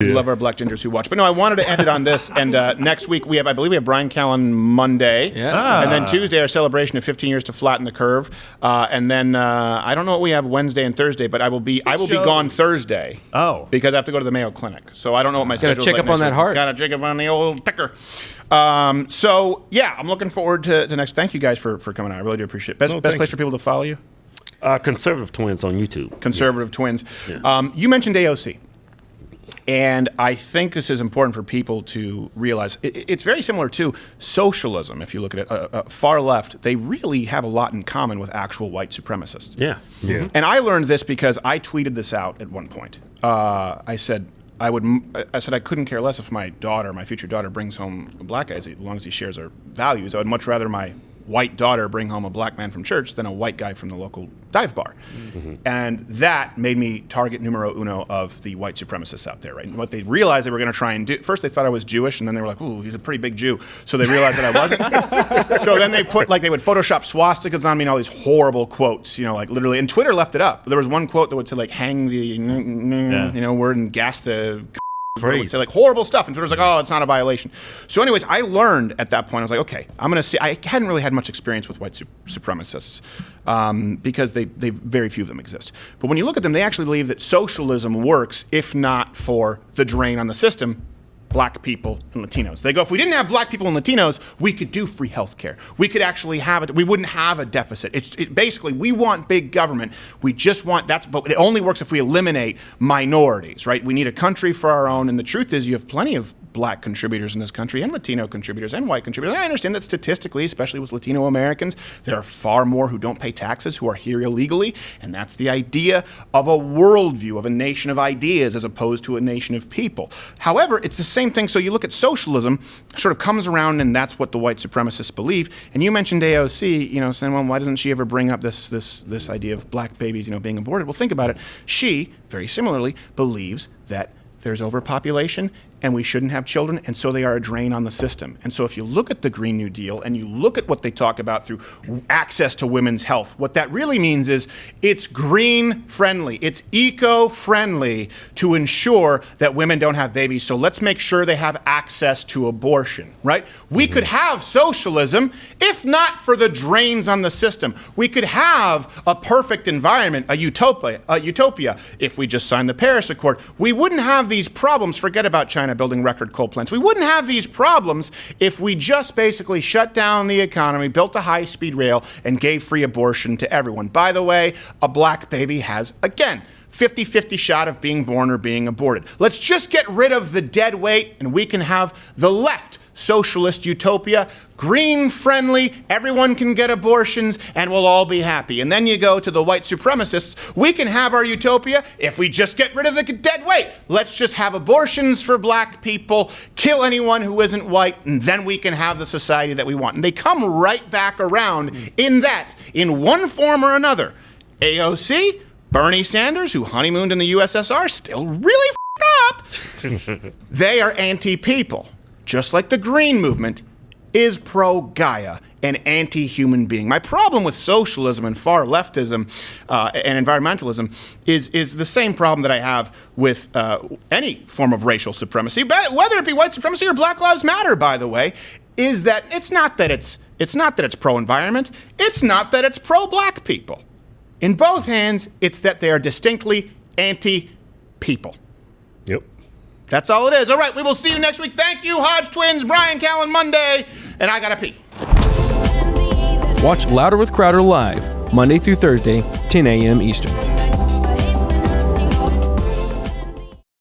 We love our black gingers who watch. But no, I wanted to end it on this. And next week, I believe we have Brian Callen Monday. Yeah. And then Tuesday, our celebration of 15 years to Flatten the Curve. And then I don't know what we have Wednesday and Thursday, but I will be gone Thursday. Oh. Because I have to go to the Mayo Clinic. So I don't know what my schedule is like. Gotta check up on that heart. Gotta check up on the old ticker. So, yeah, I'm looking forward to next. Thank you guys for coming on. I really do appreciate it. Best place for people to follow you? Conservative Twins on YouTube. Conservative Twins. Yeah. You mentioned AOC. And I think this is important for people to realize. It's very similar to socialism. If you look at it, far left, they really have a lot in common with actual white supremacists. Yeah. Yeah. And I learned this because I tweeted this out at one point. I said I couldn't care less if my future daughter, brings home a black guy as long as he shares our values. I would much rather my white daughter bring home a black man from church than a white guy from the local dive bar. Mm-hmm. And that made me target numero uno of the white supremacists out there, right? And what they realized they were going to try and do, first they thought I was Jewish, and then they were like, ooh, he's a pretty big Jew. So they realized that I wasn't. So then they they would Photoshop swastikas on me and all these horrible quotes, like literally, and Twitter left it up. There was one quote that would say like, hang the, word and gas the, would say like horrible stuff, and Twitter's like, oh, it's not a violation. So anyways, I learned at that point, I was like, okay, I'm going to see. I hadn't really had much experience with white supremacists because they very few of them exist. But when you look at them, they actually believe that socialism works if not for the drain on the system, black people and Latinos. They go, if we didn't have black people and Latinos, we could do free health care. We could actually have it. We wouldn't have a deficit. Basically, we want big government. We just want, but it only works if we eliminate minorities, right? We need a country for our own. And the truth is you have plenty of black contributors in this country and Latino contributors and white contributors. I understand that statistically, especially with Latino Americans, there are far more who don't pay taxes, who are here illegally. And that's the idea of a worldview, of a nation of ideas as opposed to a nation of people. However, it's the same thing. So you look at socialism, sort of comes around, and that's what the white supremacists believe. And you mentioned AOC, saying, well, why doesn't she ever bring up this idea of black babies, being aborted? Well, think about it. She, very similarly, believes that there's overpopulation and we shouldn't have children, and so they are a drain on the system. And so if you look at the Green New Deal and you look at what they talk about through access to women's health, what that really means is it's green-friendly, it's eco-friendly to ensure that women don't have babies. So let's make sure they have access to abortion, right? We could have socialism if not for the drains on the system. We could have a perfect environment, a utopia, if we just signed the Paris Accord. We wouldn't have these problems. Forget about China building record coal plants. We wouldn't have these problems if we just basically shut down the economy, built a high-speed rail, and gave free abortion to everyone. By the way, a black baby has, again, 50-50 shot of being born or being aborted. Let's just get rid of the dead weight, and we can have the left socialist utopia, green-friendly, everyone can get abortions, and we'll all be happy. And then you go to the white supremacists, we can have our utopia if we just get rid of the dead weight. Let's just have abortions for black people, kill anyone who isn't white, and then we can have the society that we want. And they come right back around in one form or another. AOC, Bernie Sanders, who honeymooned in the USSR, still really f***ed up. They are anti-people. Just like the Green Movement is pro-Gaia, an anti-human being. My problem with socialism and far leftism and environmentalism is the same problem that I have with any form of racial supremacy, whether it be white supremacy or Black Lives Matter, by the way, is that it's not that it's pro-environment, it's not that it's pro-black people. In both hands, it's that they are distinctly anti-people. Yep. That's all it is. All right, we will see you next week. Thank you, Hodge Twins, Brian Callen Monday, and I gotta pee. Watch Louder with Crowder live, Monday through Thursday, 10 a.m. Eastern.